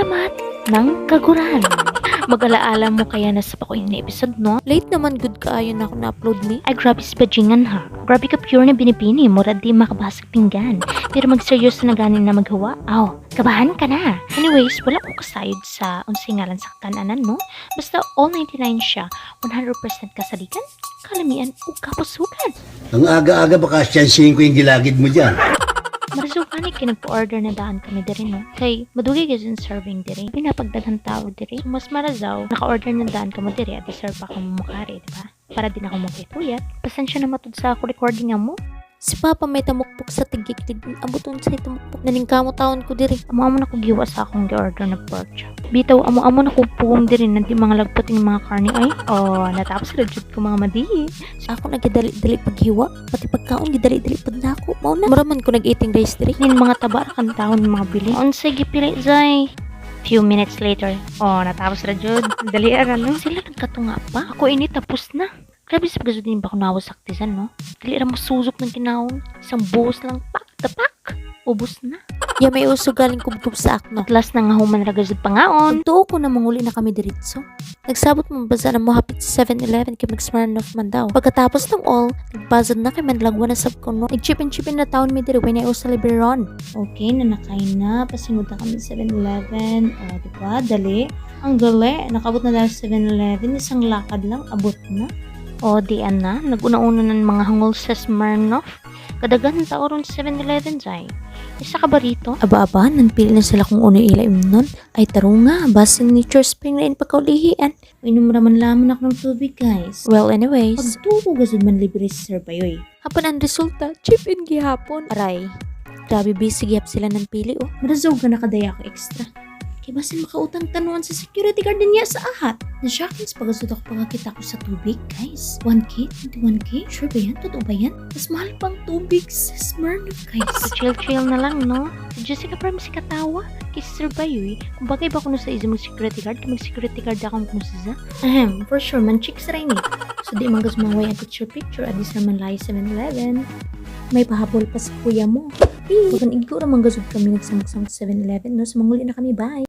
Salamat ng kaguran. Mag-alaala mo kaya na sa pakuin na episode, no? Late naman good kaayo na ako na-upload ni. Ay, grabe si bajingan ha. Grabe ka pure na binibini. Mura di makabasag pinggan. Pero magseryoso na ganin na maghawa. Aw, kabahan ka na. Anyways, wala akong kasayod sa unsay ngalan sa kananan, no? Basta all 99 siya. 100% kasalikan, kalamian o kapusugan. Ang aga-aga baka siyansihin ko yung gilagid mo dyan. Maraso ka ni kinag-order na daan kami diri, no? Kay madugay kasi yung serving diri. Pinapagdaghan tao diri. Mas marasaw, naka-order na daan ka mo diri at deserve pa akong mukari, di ba? Para din ako makituyat. Pasensya na matud sa ako recording mo. Si Papa may tamukpok sa tigiklig. Abuton sa tamukpok. Naningkamo taon ko diri. Amo na ko giwa sa akong gi-order na pork chop. Bitaw, amo na ko puwang diri nanti mga lagpot ng mga karne ay. Oh, natapos sila jud ko mga madihi. Ako nagidali-dali paghiwa. Pati pagkaon gidali-dali pud na ako. Mao na. Muraman ko nag-eating rice diri. Nin mga taba ra kan taon mga bili. Unsay gipili zay? Few minutes later, oh, natapos na jud. Dali ara no. Sila nagkatunga pa. Ako ini tapos na. Grabe sa pagkasod din ba kung nawas saktisan, no? Dili ra masusok ng kinahon. Isang buhos lang, pak, tapak. Ubus na. Ya may uso galing kubkub sa akno. At last nang human ragazod pangaon. Tuo ko na manguli na kami diritso. Nagsabot mo basa na mo hapit sa 7-Eleven kay mag-Smirnoff man daw. Pagkatapos ng all, nagbazod na kay manlagwa na sab ko no. Nag-chipin na taon mi diri when I usa liberon. Okay, nanakain na. Pasingod na kami sa 7-Eleven. O, diba? Dali. Ang gali. Nakabot na dahil sa 7-Eleven. Isang lakad lang. Abot na. O, diyan na. Nag-una-una ng mga hangol sa Smirnoff. Kadagan tao ron sa 7-Eleven, Zay. Isa ka ba rito? Aba-aba, nanpili na sila kung uno ilaim nun. Ay taro nga, basin nature spring na in pagkaulihian. Inom raman lamang ako ng tubig, guys. Well, anyways. Pagtuko gasod man libre sa Serbayoy. Hapan ang resulta, chip in gihapon. Aray, grabe busy gihap sila ng pili oh. Marasaw ka nakadaya ko extra. Kaya basin makautang tanuan sa security guard niya sa ahat. Na-shocking sa pagkasod ako pagkakita ko sa tubig, guys. 1K? 21K? Sure ba yan? Totoo ba yan? Mas mahal pang tubig sa Smirnoff, guys. Chill-chill na lang, no? Si Jessica parang si katawa. Kay si Sir Bayoy, kung bagay ba kuno sa iso mag-security guard, kay mag-security guard akong kuno sa for sure, man chicks rin eh. So di man gas mga way ang picture, adis naman lahi 7-Eleven. May pahabol pa sa kuya mo. Pagkan iguro man gasod kami nagsamag-samag sa 7-Eleven, no? So manguli na kami, bye!